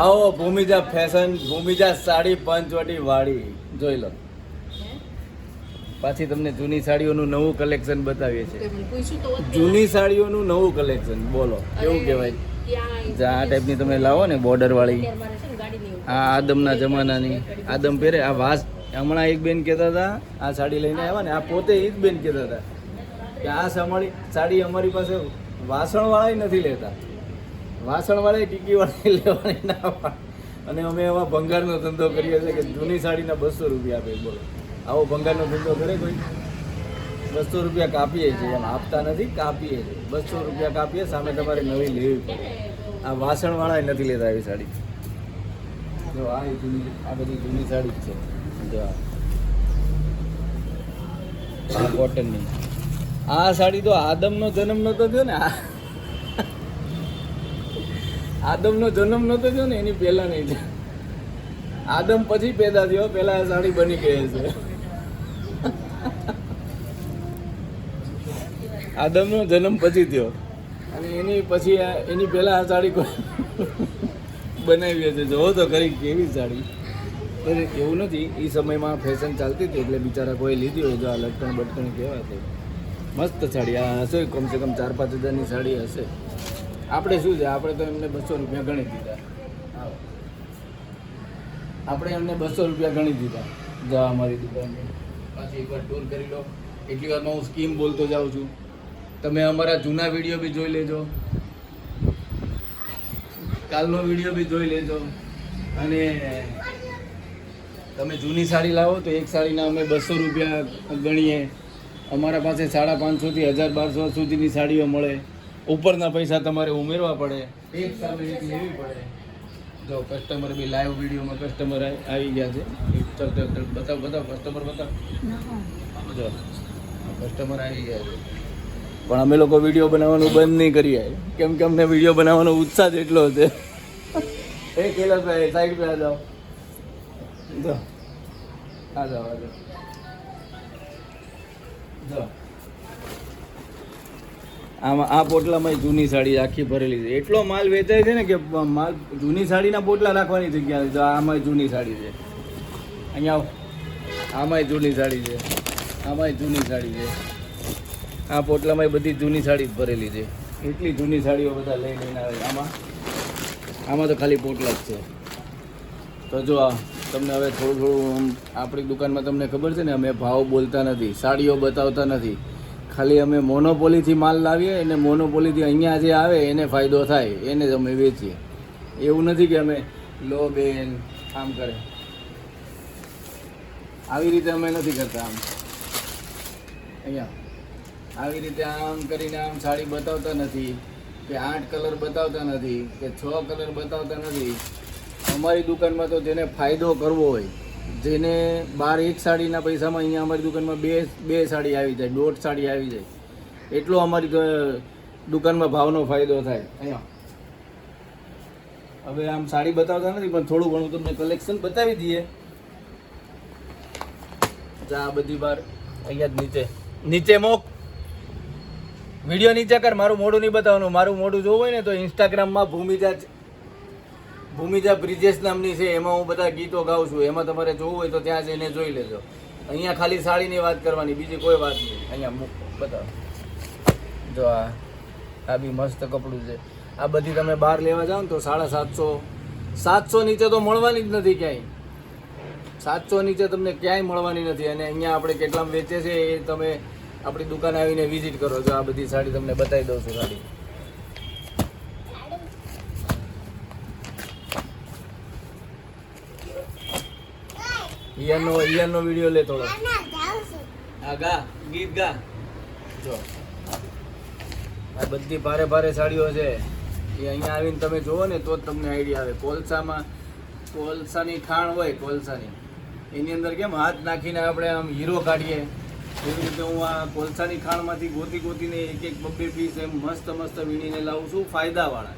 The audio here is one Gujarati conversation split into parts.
આવો ભૂમિજા ફેશન, ભૂમિજા સાડી પંચવટી વાળી જોઈ લો. પાછી તમને જૂની સાડીઓનું નવું કલેક્શન બતાવીએ છીએ. જૂની સાડીઓનું નવું કલેક્શન બોલો કેવું કહેવાય? આ ટાઈપની તમે લાવો ને બોર્ડર વાળી, આ આદમના જમાનાની આદમ પહેરે. આ વાસ હમણાં એક બેન કહેતા હતા આ સાડી લઈને આવ્યા ને, આ પોતે એ જ બેન કહેતા હતા કે આ સાડી અમારી પાસે વાસણવાળા નથી લેતા, વાસણવાળા ટીકીવાળા લેવાની ના પાડે. અને અમે એવા ભંગારનો ધંધો કરીએ છીએ કે જૂની સાડીના 200 રૂપિયા આપે. બોલો આવો ભંગારનો ધંધો કરે કોઈ? 200 રૂપિયા કાપીએ છીએ, એમ આપતા નથી, કાપીએ છીએ. 200 રૂપિયા કાપીએ, સામે તમારે નવી લેવી પડે. આ વાસણવાળા નથી લેતા આવી સાડી. જો આ બધી જૂની સાડી જ છે. જો આ કોટનની આ સાડી તો આદમનો જન્મ નતો થયો ને, આદમનો જન્મ નતો થયો ને એની પહેલા નહીં છે. આદમ પછી પેદા થયો, પહેલા આ સાડી બની ગઈ છે. આદમનો જન્મ પછી થયો અને એની પછી એની પહેલા આ સાડી બનાવી હશે. જોવો તો ખરી કેવી સાડી. એવું નથી, એ સમયમાં ફેશન ચાલતી હતી એટલે બિચારા કોઈ લીધી હોય. જો આ લટકણ બટકણ કહેવાય તો મસ્ત સાડી આ હશે, કમસે કમ 4-5 હજારની સાડી હશે. આપણે શું છે, આપણે તો એમને 200 રૂપિયા ગણી દીધા. આપણે એમને 200 રૂપિયા ગણી દીધા. જા અમારી દુકાને પાછી એકવાર ટૂર કરી લો. એટલી વારમાં હું સ્કીમ બોલતો જાઉં છું. તમે અમારા જૂના વિડીયો બી જોઈ લેજો, કાલનો વિડીયો બી જોઈ લેજો. અને તમે જૂની સાડી લાવો તો એક સાડીના અમે 200 રૂપિયા ગણીએ. અમારા પાસે 550 થી 1000-1200 સુધીની સાડીઓ મળે. ઉપરના પૈસા તમારે ઉમેરવા પડે, એક સામે એક લેવી પડે. જો કસ્ટમર બી લાઈવ વિડીયોમાં કસ્ટમર આવી ગયા છે. બતાવ કસ્ટમર બતાવ. જો કસ્ટમર આવી ગયા છે. પણ અમે લોકો વિડીયો બનાવવાનું બંધ નહીં કરીએ, કેમ કે અમને વિડીયો બનાવવાનો ઉત્સાહ જ એટલો છે. એ કૈલાસભાઈ સાઈડ પર આ જાઓ. જો આ જાઓ જો આમાં આ પોટલામાં જૂની સાડી આખી ભરેલી છે. એટલો માલ વેચાય છે ને કે માલ જૂની સાડીના પોટલા રાખવાની જગ્યા છે. જો આમાં જૂની સાડી છે, અહીંયા આવો, આમાંય જૂની સાડી છે, આમાંય જૂની સાડી છે. આ પોટલામાં બધી જૂની સાડી ભરેલી છે. એટલી જૂની સાડીઓ બધા લઈને આવે. આમાં તો ખાલી પોટલા જ છે. તો જો તમને હવે થોડું આપણી દુકાનમાં તમને ખબર છે ને, અમે ભાવ બોલતા નથી, સાડીઓ બતાવતા નથી. ખાલી અમે મોનોપોલીથી માલ લાવીએ અને મોનોપોલીથી અહીંયા જે આવે એને ફાયદો થાય એને જ અમે વેચીએ. એવું નથી કે અમે લો બેન આમ કરે, આવી રીતે અમે નથી કરતા. આમ અહીંયા આવી રીતે આમ કરીને આમ સાડી બતાવતા નથી, કે 8 કલર બતાવતા નથી, કે 6 કલર બતાવતા નથી. અમારી દુકાનમાં તો જેને ફાયદો કરવો હોય, જેને 12 સાડીના પૈસામાં અહીંયા અમારી દુકાનમાં બે સાડી આવી જાય, 1.5 સાડી આવી જાય, એટલો અમારી દુકાનમાં ભાવનો ફાયદો થાય. અહીંયા હવે આમ સાડી બતાવતા નથી, પણ થોડું ઘણું તમને કલેક્શન બતાવી દઈએ. જા બધી બાર અહીંયા જ નીચે મોક વિડીયો નીચે કર. મારું મોઢું નહીં બતાવવાનું. મારું મોઢું જોવું હોય ને તો ઇન્સ્ટાગ્રામમાં ભૂમિજા બ્રિજેશ નામની છે, એમાં હું બધા ગીતો ગાઉં છું. એમાં તમારે જોવું હોય તો ત્યાં જઈને જોઈ લેજો. અહીંયા ખાલી સાડીની વાત કરવાની, બીજી કોઈ વાત નહીં. અહીંયા બતાવો. જો આ બી મસ્ત કપડું છે. આ બધી તમે બહાર લેવા જાઓ ને તો 750 નીચે તો મળવાની જ નથી ક્યાંય. 700 નીચે તમને ક્યાંય મળવાની નથી. અને અહીંયા આપણે કેટલામાં વેચે છે એ તમે આપણી દુકાન આવીને વિઝિટ કરો. જો આ બધી સાડી તમને બતાવી દઉં છું. સાડી ઈયાનનો વિડીયો લે થોડો. આ ગા ગીત ગા. જો આ બધી ભારે સાડીઓ છે એ અહીંયા આવીને તમે જુઓ ને તો જ તમને આઈડિયા આવે. કોલસાની ખાણ હોય, કોલસાની એની અંદર કેમ હાથ નાખીને આપણે આમ હીરો કાઢીએ, એવી રીતે હું આ કોલસાની ખાણમાંથી ગોતીને એક 2 પીસ એમ મસ્ત વીણીને લાવું છું, ફાયદાવાળા.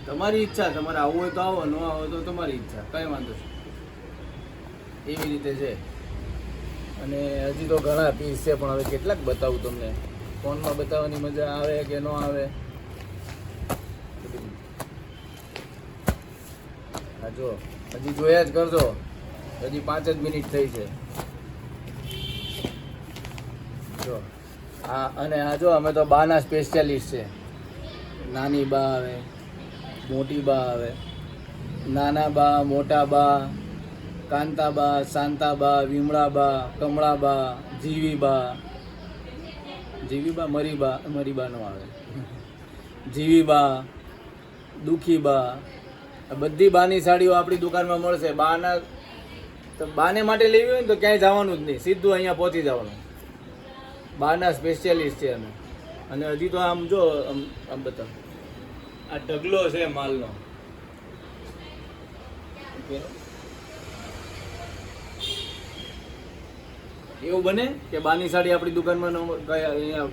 તમારી ઈચ્છા, તમારે આવવું હોય તો આવો, ન આવો તો તમારી ઈચ્છા, કંઈ વાંધો નહીં. એવી રીતે છે. અને હજી તો ઘણા પીસ છે, પણ હવે કેટલાક બતાવું તમને. ફોનમાં બતાવવાની મજા આવે કે ન આવે. હા જો હજી જોયા જ કરજો, હજી 5 જ મિનિટ થઈ છે. જો હા, અને આ જો અમે તો બાના સ્પેશિયાલિસ્ટ છે. નાની બા આવે, મોટી બા આવે, નાના બા, મોટા બા, કાંતા બા, શાંતા બા, વિમળા બા, કમળા બા, જીવી બા, મરી બા નો આવે, જીવી બા, દુખી બા, આ બધી બાની સાડીઓ આપણી દુકાનમાં મળશે. બાને માટે લેવી હોય ને તો ક્યાંય જવાનું જ નહીં, સીધું અહીંયા પહોંચી જવાનું. બાના સ્પેશિયાલિસ્ટ છે અમે. અને હજી તો આમ જો આમ બતાવ, આ ઢગલો છે માલનો. એવું બને કે બાની સાડી આપણી દુકાનમાં અહીંયા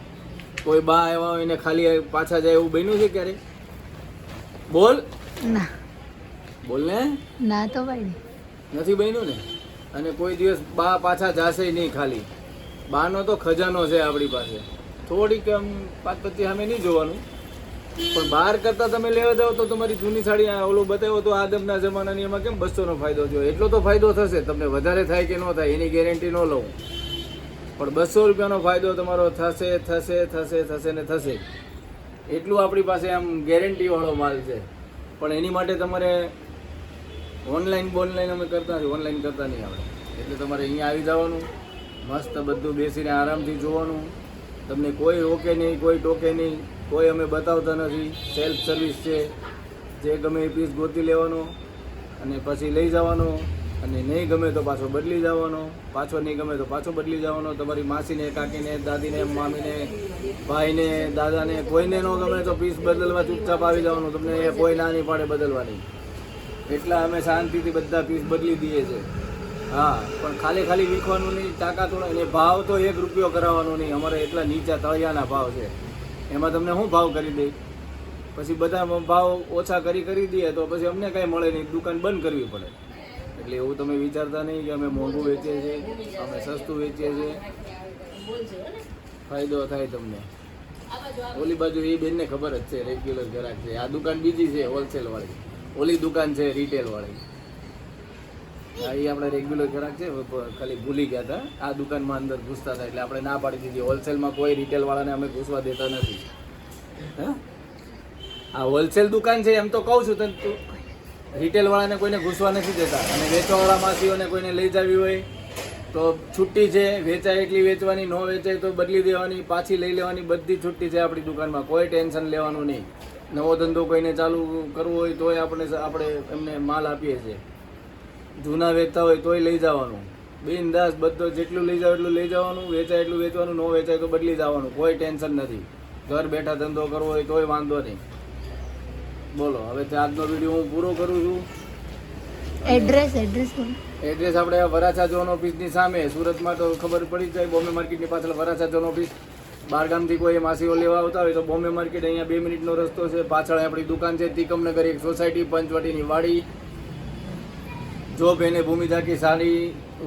કોઈ બા આવ્યા હોય ને ખાલી પાછા જાય એવું બન્યું છે ક્યારે? બોલ ના, બોલ ને. ના તો ભાઈ નથી બન્યું ને. અને કોઈ દિવસ બા પાછા જાશે નહીં ખાલી. બાનો તો ખજાનો છે આપણી પાસે. થોડીક આમ પાતપત્તી સામે નહીં જોવાનું, પણ બહાર કરતાં તમે લેવા જાઓ તો તમારી જૂની સાડી ઓલું બતાવ્યો તો આદમના જમાનાની, એમાં કેમ 200નો ફાયદો થયો? એટલો તો ફાયદો થશે તમને. વધારે થાય કે ન થાય એની ગેરંટી ન લઉં, પણ 200 રૂપિયાનો ફાયદો તમારો થશે થશે થશે થશે ને થશે. એટલું આપણી પાસે આમ ગેરંટીવાળો માલ છે. પણ એની માટે તમારે ઓનલાઈન અમે કરતા નથી, ઓનલાઈન કરતા નહીં આપણે. એટલે તમારે અહીંયા આવી જવાનું, મસ્ત બધું બેસીને આરામથી જોવાનું. તમને કોઈ રોકે નહીં, કોઈ ટોકે નહીં, કોઈ અમે બતાવતા નથી. સેલ્ફ સર્વિસ છે. જે ગમે એ પીસ ગોતી લેવાનો અને પછી લઈ જવાનો. અને નહીં ગમે તો પાછો બદલી જવાનો, પાછો નહીં ગમે તો પાછો બદલી જવાનો. તમારી માસીને, કાકીને, દાદીને, મામીને, ભાઈને, દાદાને કોઈને ન ગમે તો પીસ બદલવા ચૂપચાપ આવી જવાનું. તમને એ કોઈ ના નહીં પાડે બદલવાની. એટલા અમે શાંતિથી બધા પીસ બદલી દઈએ છીએ. હા, પણ ખાલી વીખવાનું નહીં, તાકાત અને ભાવ તો 1 રૂપિયો કરાવવાનો નહીં. અમારે એટલા નીચા તળિયાના ભાવ છે. એમાં તમને શું ભાવ કરી દે? પછી બધા ભાવ ઓછા કરી દઈએ તો પછી અમને કાંઈ મળે નહીં, દુકાન બંધ કરવી પડે. એટલે એવું તમે વિચારતા નહીં કે અમે મોંઘું વેચીએ છીએ, અમે સસ્તું વેચીએ છીએ. ફાયદો થાય તમને. ઓલી બાજુ એ બેનને ખબર જ છે, રેગ્યુલર ગ્રાહક છે. આ દુકાન બીજી છે હોલસેલ વાળી, ઓલી દુકાન છે રિટેલ વાળી. હા, એ આપણે રેગ્યુલર ગ્રાહક છે, ખાલી ભૂલી ગયા હતા. આ દુકાનમાં અંદર ઘૂસતા હતા એટલે આપણે ના પાડી દીધી. હોલસેલમાં કોઈ રિટેલ વાળાને અમે ઘૂસવા દેતા નથી. હા, આ હોલસેલ દુકાન છે એમ તો કહું છું તને. તું રિટેલ વાળાને કોઈને ઘૂસવા નથી દેતા. અને વેચવાવાળા માસીઓને કોઈને લઈ જવી હોય તો છુટ્ટી છે. વેચાય એટલી વેચવાની, ન વેચાય તો બદલી દેવાની, પાછી લઈ લેવાની, બધી છુટ્ટી છે આપણી દુકાનમાં. કોઈ ટેન્શન લેવાનું નહીં. નવો ધંધો કોઈને ચાલુ કરવો હોય તોય આપણે એમને માલ આપીએ છીએ. જૂના વેચતા હોય તોય લઈ જવાનું. બિનદાસ બધો જેટલું લઈ જાવ એટલું લઈ જવાનું. વેચાય એટલું વેચવાનું, ન વેચાય તો બદલી જવાનું. કોઈ ટેન્શન નથી. ઘર બેઠા ધંધો કરવો હોય તોય વાંધો નહીં. બોલો, હવે આજનો વિડીયો હું પૂરો કરું છું. એડ્રેસ આપણે વરાછા ઝોન ઓફિસની સામે. સુરતમાં તો ખબર પડી જાય, બોમ્બે માર્કેટની પાછળ વરાછા ઝોન ઓફિસ. બહારગામથી કોઈ માસીઓ લેવા આવતા હોય તો બોમ્બે માર્કેટ અહીંયા 2 મિનિટનો રસ્તો છે. પાછળ આપણી દુકાન છે તિકમનગર, એક સોસાયટી, પંચવટીની વાડી. જો બેને ભૂમિજા કી સાડી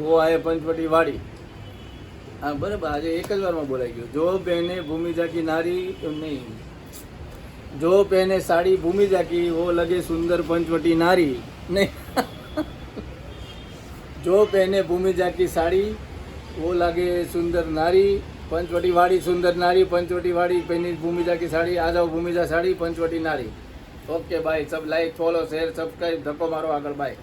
વો આए પંચવટી વાડી. હા બરાબર, આજે એક જ વારમાં બોલાઈ ગયું. જો બેને ભૂમિજા કી નારી નહીં, જો પહેને સાડી ભૂમિજા की वो लगे सुंदर पंचवटी नारी. नहीं, जो पहने भूमिजा की साड़ी वो लगे सुंदर नारी. पंचवटी वाड़ी सुंदर नारी, पंचवटी वाड़ी पहनी भूमिजा की साड़ी. आ जाओ भूमिजा साड़ी, पंचवटी नारी. Okay bye. सब लाइक, फॉलो, शेयर, सब्सक्राइब, धक्को मारो आगળ. बाय.